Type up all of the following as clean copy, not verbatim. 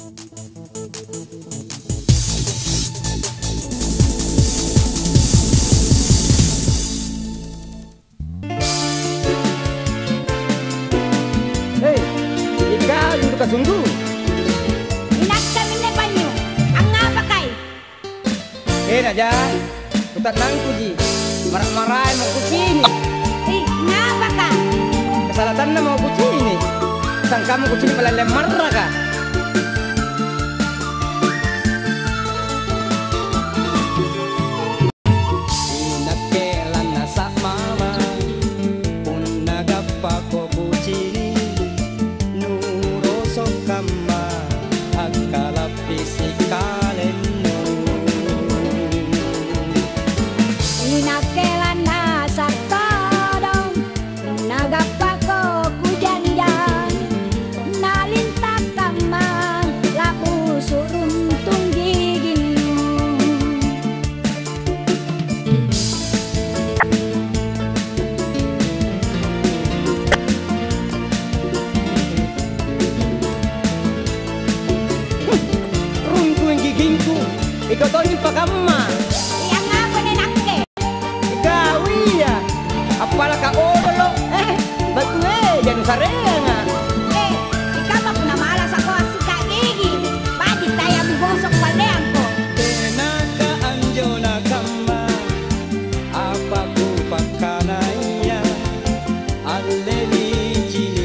Hei, ikaw yung kasunggu. Inak kami na banyo. Ang nga ba kay? Eh, naja. Kutat nang kuji. Marak-maray mau kucini. Nga ba ka? Kesalatan na mau kucini. Sang kamu kucini pala lemar ka. Inakelan na sa mama. Unagapa ko kucini. Nurosok kama. Agkalapis ikalen. Inakelan na sa todong, nagapako kujanjan, nalintak kama, lapu suruntung gigin. Runtuh yang gigingku. Ikaw tonin pa kama. Yang apa nih nakke? Ikaw iya. Apala ka odolo. Batu jangan sarenga. Ikaw ba po na malas ako si Kak Gigi? Bakit tayo bubosok palean ko? Tenaka anjona kama. Apa ku pakanaya. Aleni cini.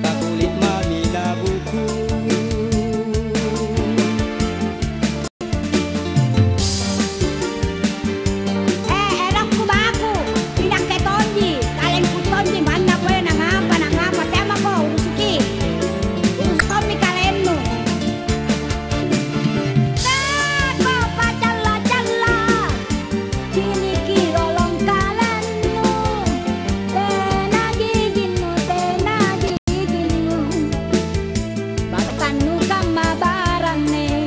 Kakulit mami na buku. Elang ko ba ako? Pinakke Tonji. Kalian po Tonji, mana ko yan, nangapa. Tema ko, urusuki. Urusukon mi kalian mo. Tako pa jala. Sini kirolong kalian mo. Tena gigin mo. Batan mo kamabaran eh.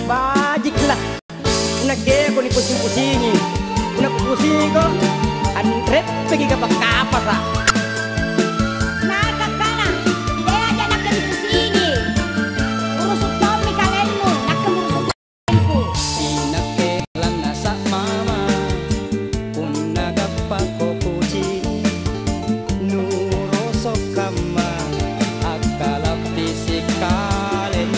Bajiklah. Nagke ko ni pusing-pusingi. Una pusing ko. Anrep pergi ke kapas lah. Nakakana, dia aja nak kena pusini. Urusuk Tommy kalian mo, nak kemurusuk ku. Inakelan na sa mama. Unagapa ko kucini. Nurosok kama. Agkalapis ikalen.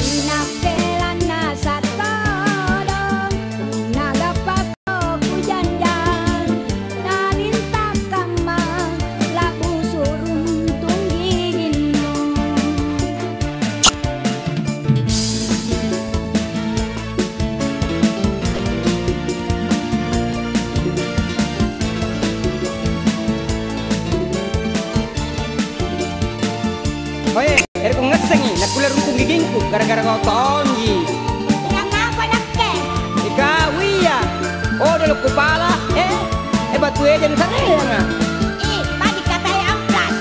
Inakelan na sa todong, nagapako kujanjan, nalintak kama, labu suruntung gigin mo. Oye, ko ngesengi. Nakular runtung gigingku. Gara-gara kau Tonji. Yang apa nakke? Ikaw iya. Oh, dalam kepala. Batu jangan sarenga. Bagi katanya amplas.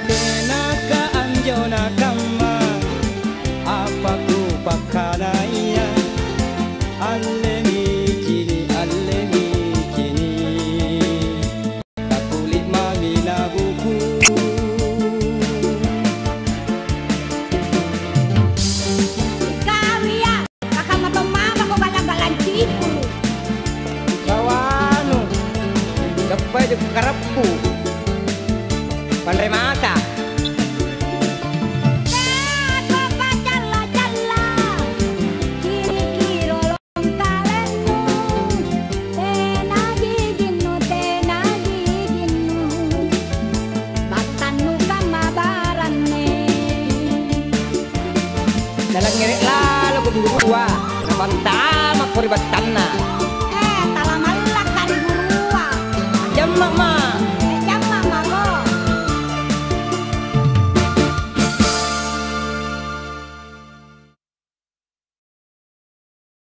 Tenaka anjona kama. Apa ku pakanaya. Aleni cini. Kakulit mami na buku. Ikaw iya, baka mapamama ko balang-balang cipu. Kawano. Gapay di karapku. Pandai mata. Tako pa jala. Kiri kirolong kalen mo. Tena gigin mo. Batan mo kamabaran eh. Dalang ngirik lalo ko dulu. Napantal makuribat tanah.